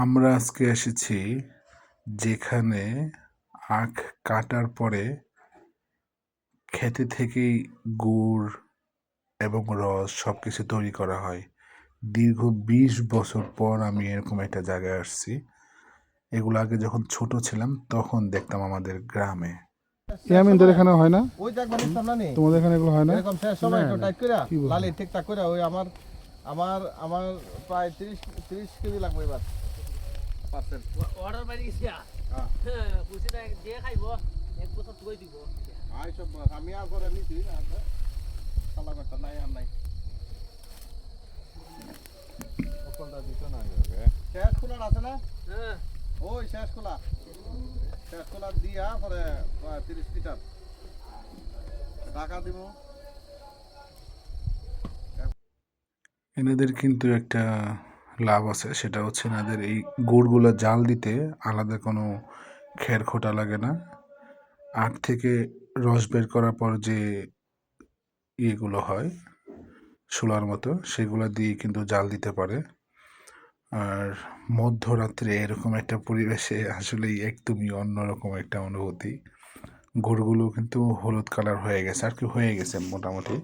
আমরা আজকে এসেছি যেখানে আখ কাটার পরে ক্ষেতে থেকেই গুড় এবং রস সবকিছু তৈরি করা হয়। দীর্ঘ ২০ বছর পর আমি এরকম একটা জায়গায় আসছি। এগুলো আগে যখন ছোট ছিলাম তখন দেখতাম আমাদের গ্রামে। ইয়ামিনদের এখানে হয় না? ওই দেখ বানিয়েছিলাম না নি তোমাদের এখানে এগুলো হয় না? এরকম শেষ সময় একটু টাইট করে কি বলবো? লালি ঠিকঠাক করে ওই আমার আমার আমার প্রায় 30 কেজি লাগবে এবার পার্সেন্ট অর্ডার বাড়ি গেছি হ্যাঁ বুঝি না যে খাইব এক বছর তুই দিব আই সব আমি আর করে নিছি সালা করতে নাই আর নাই ওকলটা দিতে না শেষ খোলা আছে না হ্যাঁ ওই শেষ খোলা দিয়া পরে 30 লিটার টাকা দিব এনাদের কিন্তু একটা লাভ আছে, সেটা হচ্ছে এনাদের এই গুড়গুলো জাল দিতে আলাদা কোনো খেরখোটা লাগে না। আখ থেকে রস বের করার পর যে ইয়েগুলো হয় শোলার মতো, সেগুলো দিয়ে কিন্তু জাল দিতে পারে। আর মধ্যরাত্রে এরকম একটা পরিবেশে আসলেই একদমই অন্যরকম একটা অনুভূতি। গুড়গুলো কিন্তু হলুদ কালার হয়ে গেছে, আর কি হয়ে গেছে মোটামুটি।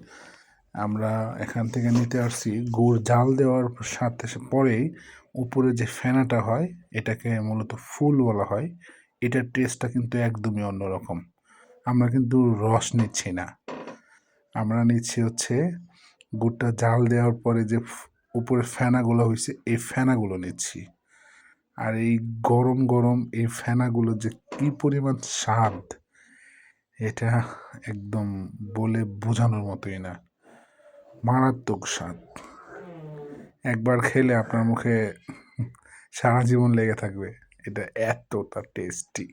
আমরা এখান থেকে নিতে আসছি গুড় জাল দেওয়ার সাথে পরেই উপরে যে ফেনাটা হয় এটাকে মূলত ফুল বলা হয়। এটার টেস্টটা কিন্তু একদমই অন্যরকম। আমরা কিন্তু রস নিচ্ছি না, আমরা নিচ্ছি হচ্ছে গুড়টা জাল দেওয়ার পরে যে উপরে ফেনাগুলো হয়েছে এই ফেনাগুলো নিচ্ছি। আর এই গরম গরম এই ফেনাগুলো যে কি পরিমাণ স্বাদ, এটা একদম বলে বোঝানোর মতোই না। মারাত্মক স্বাদ। একবার খেলে আপনার মুখে সারা জীবন লেগে থাকবে। এটা এতটা টেস্টি।